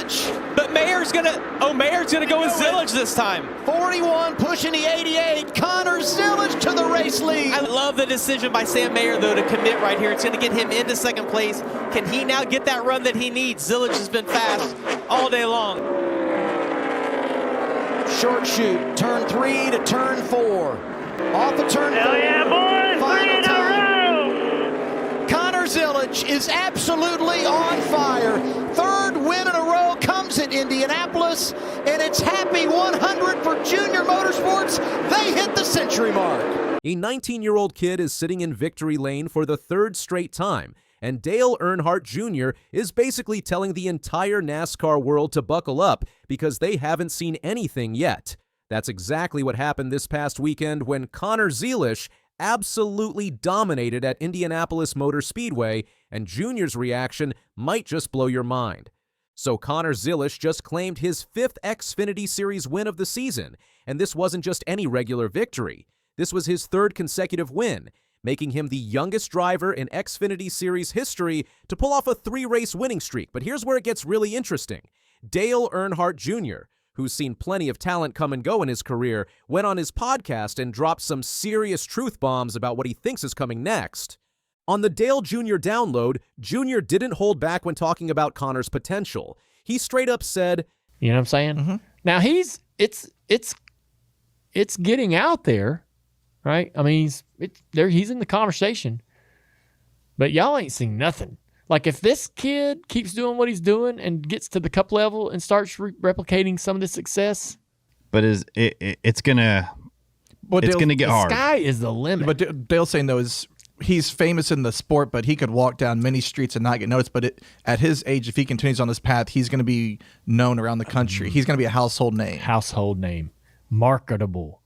Zilisch. But Mayer's gonna go with Zilisch this time. 41 pushing the 88. Connor Zilisch to the race lead. I love the decision by Sam Mayer, though, to commit right here. It's going to get him into second place. Can he now get that run that he needs? Zilisch has been fast all day long. Short shoot, turn 3 to turn 4. Off of turn 4. Hell yeah, boys! Final 3 in time. a row! Connor Zilisch is absolutely on fire. Third win in a row comes at Indianapolis, and it's happy 100 for Junior Motorsports. They hit the century mark. A 19-year-old kid is sitting in victory lane for the third straight time, and Dale Earnhardt Jr. is basically telling the entire NASCAR world to buckle up because they haven't seen anything yet. That's exactly what happened this past weekend when Connor Zilisch absolutely dominated at Indianapolis Motor Speedway, and Junior's reaction might just blow your mind. So Connor Zilisch just claimed his 5th Xfinity Series win of the season, and this wasn't just any regular victory. This was his 3rd consecutive win, making him the youngest driver in Xfinity Series history to pull off a 3-race winning streak. But here's where it gets really interesting. Dale Earnhardt Jr., who's seen plenty of talent come and go in his career, went on his podcast and dropped some serious truth bombs about what he thinks is coming next. On the Dale Jr. download, Jr. didn't hold back when talking about Connor's potential. He straight up said, you know what I'm saying? Mm-hmm. Now it's getting out there, right? I mean, he's in the conversation, but y'all ain't seen nothing. Like, if this kid keeps doing what he's doing and gets to the cup level and starts replicating some of the success, but it's gonna get hard. The sky is the limit. But Dale's saying though is he's famous in the sport, but he could walk down many streets and not get noticed. But at his age, if he continues on this path, he's going to be known around the country. He's going to be a household name. Household name, marketable.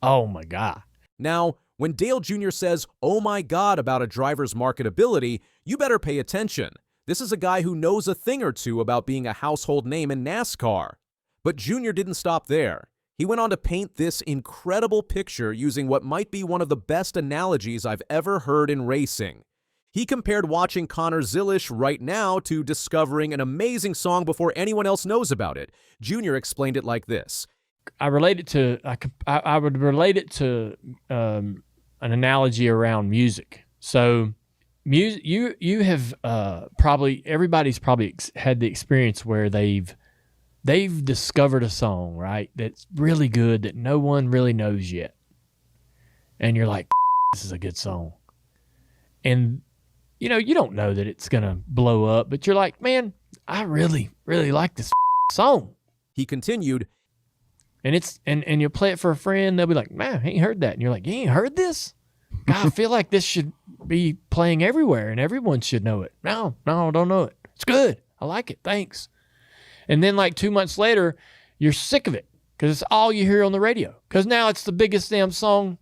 Oh my God! Now, when Dale Jr. says, "Oh my God," about a driver's marketability, you better pay attention. This is a guy who knows a thing or two about being a household name in NASCAR. But Jr. didn't stop there. He went on to paint this incredible picture using what might be one of the best analogies I've ever heard in racing. He compared watching Connor Zilisch right now to discovering an amazing song before anyone else knows about it. Jr. explained it like this. I would relate it to an analogy around music. So, music, you have everybody's probably had the experience where they've discovered a song, right, that's really good that no one really knows yet, and you're like, this is a good song, and you don't know that it's gonna blow up, but you're like, man, I really like this song. He continued. And you'll play it for a friend. They'll be like, man, I ain't heard that. And you're like, you ain't heard this? God, I feel like this should be playing everywhere and everyone should know it. No, I don't know it. It's good. I like it. Thanks. And then like 2 months later, you're sick of it because it's all you hear on the radio. Because now it's the biggest damn song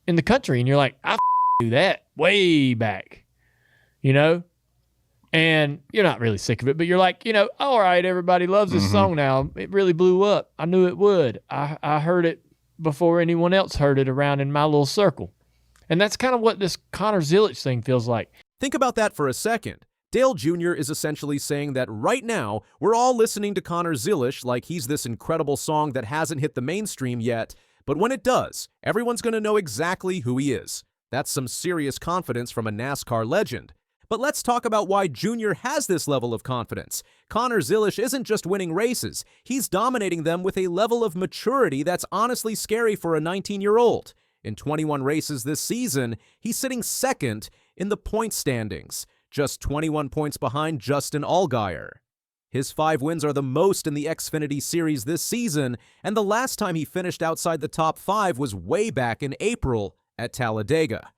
in the country. And you're like, I do that way back, And you're not really sick of it, but you're like, all right, everybody loves this song now. It really blew up. I knew it would. I heard it before anyone else heard it around in my little circle. And that's kind of what this Connor Zilisch thing feels like. Think about that for a second. Dale Jr. is essentially saying that right now, we're all listening to Connor Zilisch like he's this incredible song that hasn't hit the mainstream yet, but when it does, everyone's going to know exactly who he is. That's some serious confidence from a NASCAR legend. But let's talk about why Junior has this level of confidence. Connor Zilisch isn't just winning races, he's dominating them with a level of maturity that's honestly scary for a 19-year-old. In 21 races this season, he's sitting second in the point standings, just 21 points behind Justin Allgaier. His 5 wins are the most in the Xfinity Series this season, and the last time he finished outside the top 5 was way back in April at Talladega.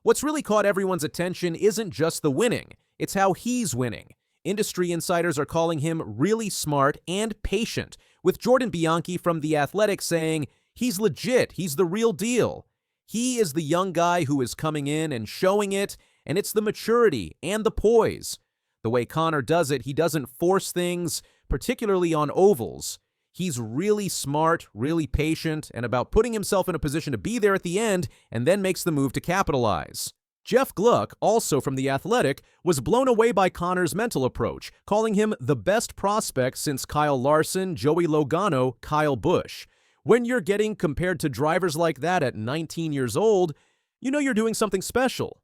What's really caught everyone's attention isn't just the winning, it's how he's winning. Industry insiders are calling him really smart and patient, with Jordan Bianchi from The Athletic saying, he's legit, he's the real deal. He is the young guy who is coming in and showing it, and it's the maturity and the poise. The way Connor does it, he doesn't force things, particularly on ovals. He's really smart, really patient, and about putting himself in a position to be there at the end, and then makes the move to capitalize. Jeff Gluck, also from The Athletic, was blown away by Conor's mental approach, calling him the best prospect since Kyle Larson, Joey Logano, Kyle Busch. When you're getting compared to drivers like that at 19 years old, you know you're doing something special.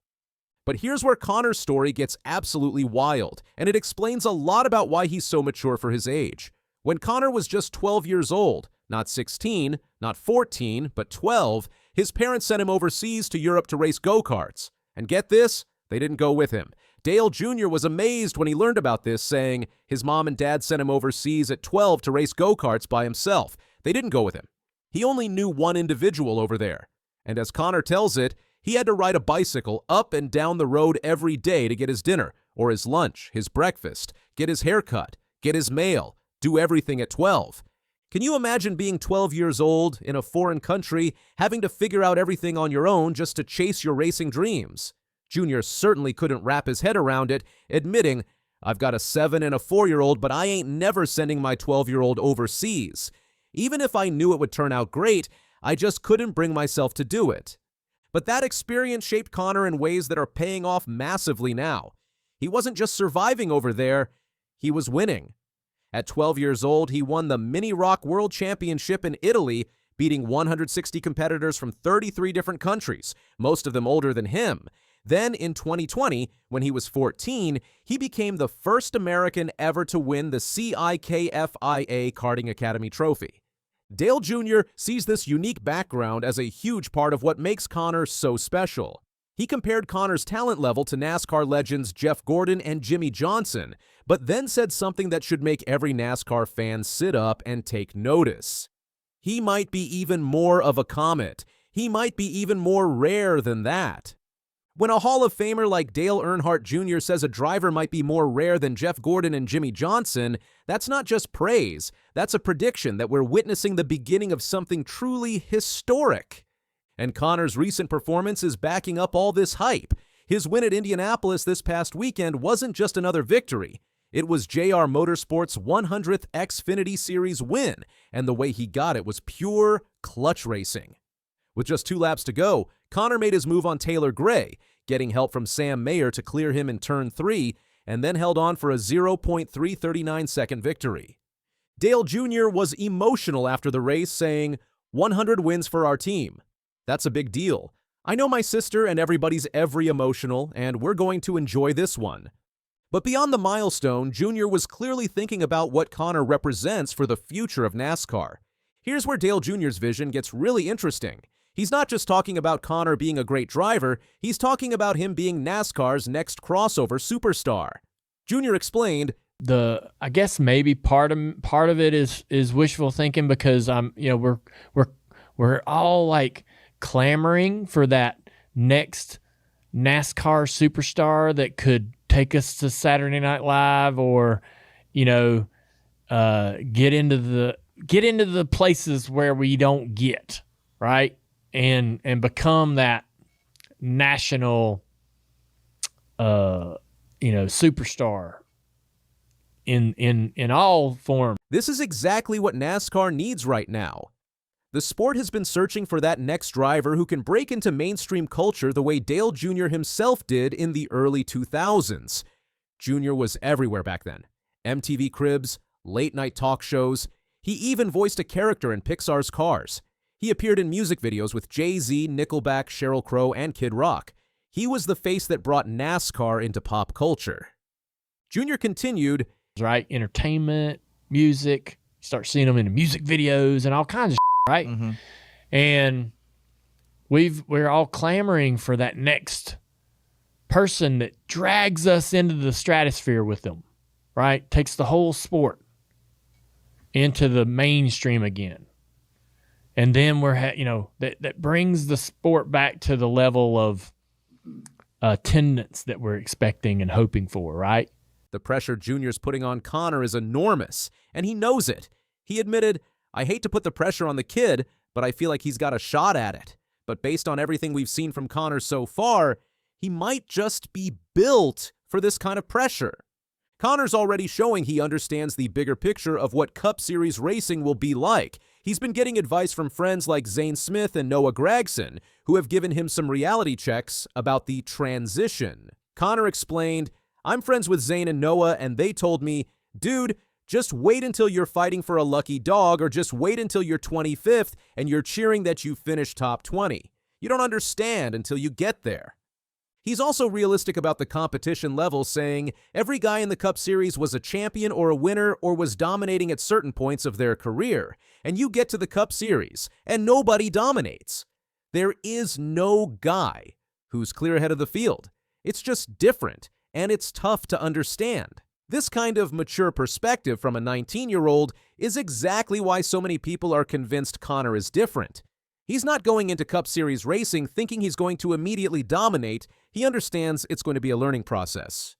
But here's where Conor's story gets absolutely wild, and it explains a lot about why he's so mature for his age. When Conor was just 12 years old, not 16, not 14, but 12, his parents sent him overseas to Europe to race go-karts. And get this, they didn't go with him. Dale Jr. was amazed when he learned about this, saying his mom and dad sent him overseas at 12 to race go-karts by himself. They didn't go with him. He only knew one individual over there. And as Conor tells it, he had to ride a bicycle up and down the road every day to get his dinner, or his lunch, his breakfast, get his haircut, get his mail, do everything at 12. Can you imagine being 12 years old in a foreign country, having to figure out everything on your own just to chase your racing dreams? Junior certainly couldn't wrap his head around it, admitting, "I've got a 7 and a 4-year-old, but I ain't never sending my 12-year-old overseas. Even if I knew it would turn out great, I just couldn't bring myself to do it." But that experience shaped Conor in ways that are paying off massively now. He wasn't just surviving over there, he was winning. At 12 years old, he won the Mini Rock World Championship in Italy, beating 160 competitors from 33 different countries, most of them older than him. Then in 2020, when he was 14, he became the first American ever to win the CIKFIA Karting Academy Trophy. Dale Jr. sees this unique background as a huge part of what makes Conor so special. He compared Conor's talent level to NASCAR legends Jeff Gordon and Jimmy Johnson, but then said something that should make every NASCAR fan sit up and take notice. He might be even more of a comet. He might be even more rare than that. When a Hall of Famer like Dale Earnhardt Jr. says a driver might be more rare than Jeff Gordon and Jimmy Johnson, that's not just praise. That's a prediction that we're witnessing the beginning of something truly historic. And Conor's recent performance is backing up all this hype. His win at Indianapolis this past weekend wasn't just another victory. It was JR Motorsports' 100th Xfinity Series win, and the way he got it was pure clutch racing. With just 2 laps to go, Conor made his move on Taylor Gray, getting help from Sam Mayer to clear him in Turn 3, and then held on for a 0.339-second victory. Dale Jr. was emotional after the race, saying, "100 wins for our team. That's a big deal. I know my sister and everybody's every emotional, and we're going to enjoy this one." But beyond the milestone, Jr. was clearly thinking about what Conor represents for the future of NASCAR. Here's where Dale Jr.'s vision gets really interesting. He's not just talking about Conor being a great driver, he's talking about him being NASCAR's next crossover superstar. Jr. explained, I guess maybe part of it is wishful thinking, because we're all like clamoring for that next NASCAR superstar that could take us to Saturday Night Live, or get into the places where we don't get, right, and become that national superstar in all forms. This is exactly what NASCAR needs right now. The sport has been searching for that next driver who can break into mainstream culture the way Dale Jr. himself did in the early 2000s. Jr. was everywhere back then. MTV Cribs, late-night talk shows. He even voiced a character in Pixar's Cars. He appeared in music videos with Jay-Z, Nickelback, Sheryl Crow, and Kid Rock. He was the face that brought NASCAR into pop culture. Jr. continued, right? Entertainment, music. You start seeing them in the music videos and all kinds of right? Mm-hmm. And we're all clamoring for that next person that drags us into the stratosphere with them, right? Takes the whole sport into the mainstream again. And then that brings the sport back to the level of attendance that we're expecting and hoping for, right? The pressure Jr.'s putting on Conor is enormous, and he knows it. He admitted, "I hate to put the pressure on the kid, but I feel like he's got a shot at it. But based on everything we've seen from Conor so far, he might just be built for this kind of pressure." Conor's already showing he understands the bigger picture of what Cup Series racing will be like. He's been getting advice from friends like Zane Smith and Noah Gragson, who have given him some reality checks about the transition. Connor explained, "I'm friends with Zane and Noah, and they told me, dude, just wait until you're fighting for a lucky dog, or just wait until you're 25th and you're cheering that you finish top 20. You don't understand until you get there." He's also realistic about the competition level, saying every guy in the Cup Series was a champion or a winner or was dominating at certain points of their career, and you get to the Cup Series, and nobody dominates. There is no guy who's clear ahead of the field. It's just different, and it's tough to understand. This kind of mature perspective from a 19-year-old is exactly why so many people are convinced Connor is different. He's not going into Cup Series racing thinking he's going to immediately dominate. He understands it's going to be a learning process.